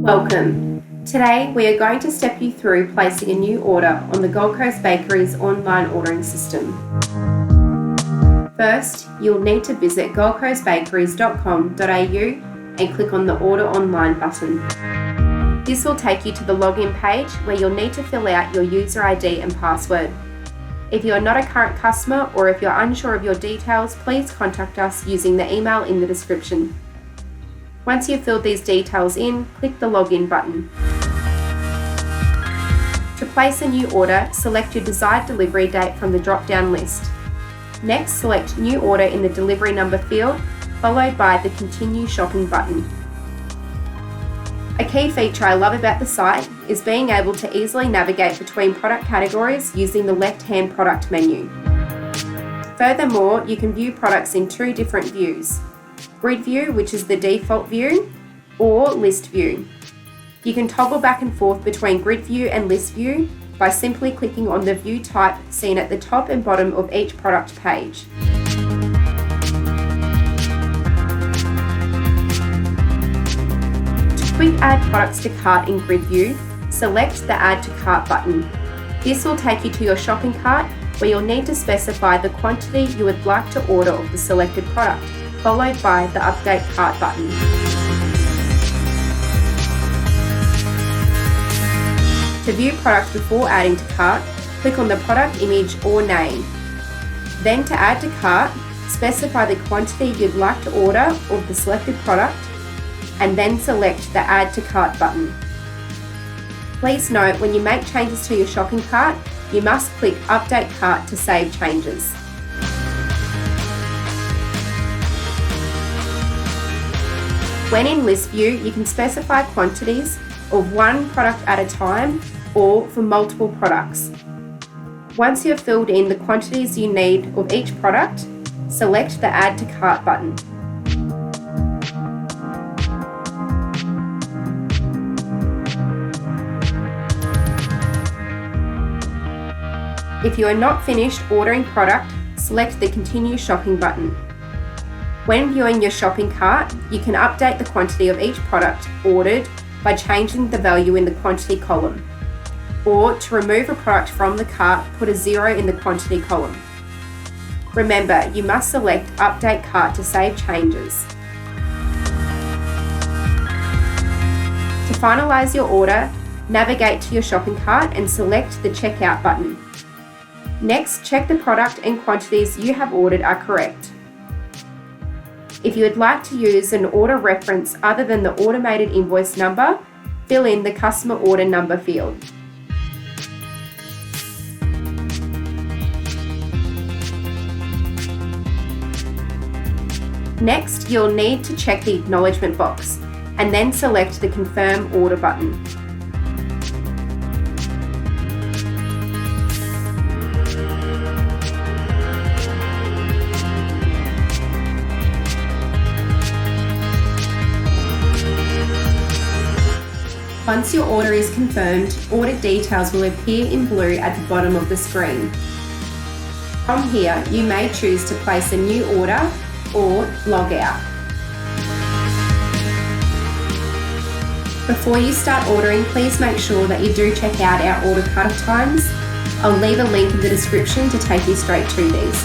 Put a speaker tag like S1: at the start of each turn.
S1: Welcome. Today we are going to step you through placing a new order on the Gold Coast Bakeries online ordering system. First, you'll need to visit goldcoastbakeries.com.au and click on the Order Online button. This will take you to the login page where you'll need to fill out your user ID and password. If you are not a current customer or if you're unsure of your details, please contact us using the email in the description. Once you've filled these details in, click the Login button. To place a new order, select your desired delivery date from the drop-down list. Next, select New Order in the delivery number field, followed by the Continue Shopping button. A key feature I love about the site is being able to easily navigate between product categories using the left-hand product menu. Furthermore, you can view products in two different views: Grid View, which is the default view, or List View. You can toggle back and forth between Grid View and List View by simply clicking on the view type seen at the top and bottom of each product page. To quick add products to cart in Grid View, select the Add to Cart button. This will take you to your shopping cart where you'll need to specify the quantity you would like to order of the selected product, followed by the Update Cart button. To view product before adding to cart, click on the product image or name. Then to add to cart, specify the quantity you'd like to order of the selected product, and then select the Add to Cart button. Please note, when you make changes to your shopping cart, you must click Update Cart to save changes. When in List View, you can specify quantities of one product at a time or for multiple products. Once you have filled in the quantities you need of each product, select the Add to Cart button. If you are not finished ordering product, select the Continue Shopping button. When viewing your shopping cart, you can update the quantity of each product ordered by changing the value in the quantity column. Or to remove a product from the cart, put a 0 in the quantity column. Remember, you must select Update Cart to save changes. To finalise your order, navigate to your shopping cart and select the Checkout button. Next, check the product and quantities you have ordered are correct. If you would like to use an order reference other than the automated invoice number, fill in the customer order number field. Next, you'll need to check the acknowledgement box and then select the Confirm Order button. Once your order is confirmed, order details will appear in blue at the bottom of the screen. From here, you may choose to place a new order or log out. Before you start ordering, please make sure that you do check out our order cut-off times. I'll leave a link in the description to take you straight to these.